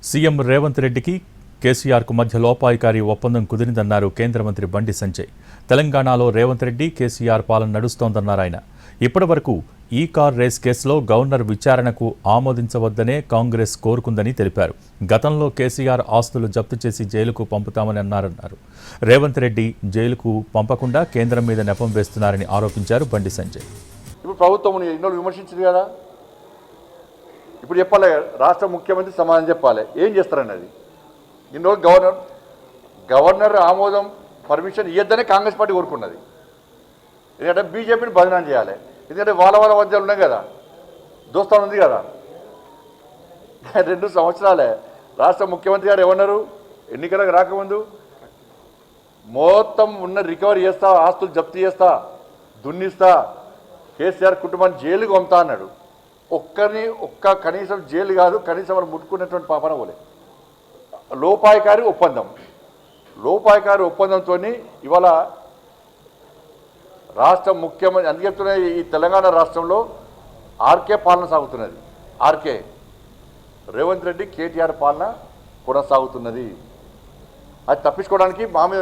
CM Revanth రెడ్డికి కేసీఆర్కు మధ్య లోపాయికారి ఒప్పందం కుదిరిందన్నారు కేంద్ర మంత్రి బండి సంజయ్. తెలంగాణలో రేవంత్ రెడ్డి కేసీఆర్ పాలన నడుస్తోందన్నారు ఆయన. ఇప్పటివరకు ఈ కార్ రేస్ కేసులో గవర్నర్ విచారణకు ఆమోదించవద్దనే కాంగ్రెస్ కోరుకుందని తెలిపారు. గతంలో కేసీఆర్ ఆస్తులు జప్తు చేసి జైలుకు పంపుతామని అన్నారు. రేవంత్ రెడ్డి జైలుకు పంపకుండా కేంద్రం మీద నెపం వేస్తున్నారని ఆరోపించారు బండి సంజయ్. ఇప్పుడు ప్రభుత్వం ఎన్నో విమర్శించింది కదా, ఇప్పుడు చెప్పాలి, రాష్ట్ర ముఖ్యమంత్రి సమాధానం చెప్పాలి, ఏం చేస్తారన్నది. ఇన్నో గవర్నర్ ఆమోదం పర్మిషన్ ఇవ్వద్దనే కాంగ్రెస్ పార్టీ కోరుకున్నది. ఎందుకంటే బీజేపీని బదనాం చేయాలి. ఎందుకంటే వాళ్ళ మధ్యలో ఉన్నాయి కదా, దోస్తాను ఉంది కదా. 2 సంవత్సరాలే రాష్ట్ర ముఖ్యమంత్రి గారు ఏమన్నారు, ఎన్నికలకు రాకముందు మొత్తం ఉన్న రికవరీ చేస్తా, ఆస్తులు జప్తు చేస్తా, దున్నిస్తా, కేసీఆర్ కుటుంబాన్ని జైలుకు పంపుతా అన్నాడు. కనీసం జైలు కాదు, కనీసం వాళ్ళు ముట్టుకున్నటువంటి పాపన పోలే. లోపాయికారి ఒప్పందంతో ఇవాళ రాష్ట్ర ముఖ్యమంత్రి అందుకు చెప్తున్న ఈ తెలంగాణ రాష్ట్రంలో ఆర్కే పాలన సాగుతున్నది. ఆర్కే రేవంత్ రెడ్డి కేటీఆర్ పాలన కొనసాగుతున్నది. అది తప్పించుకోవడానికి మా మీద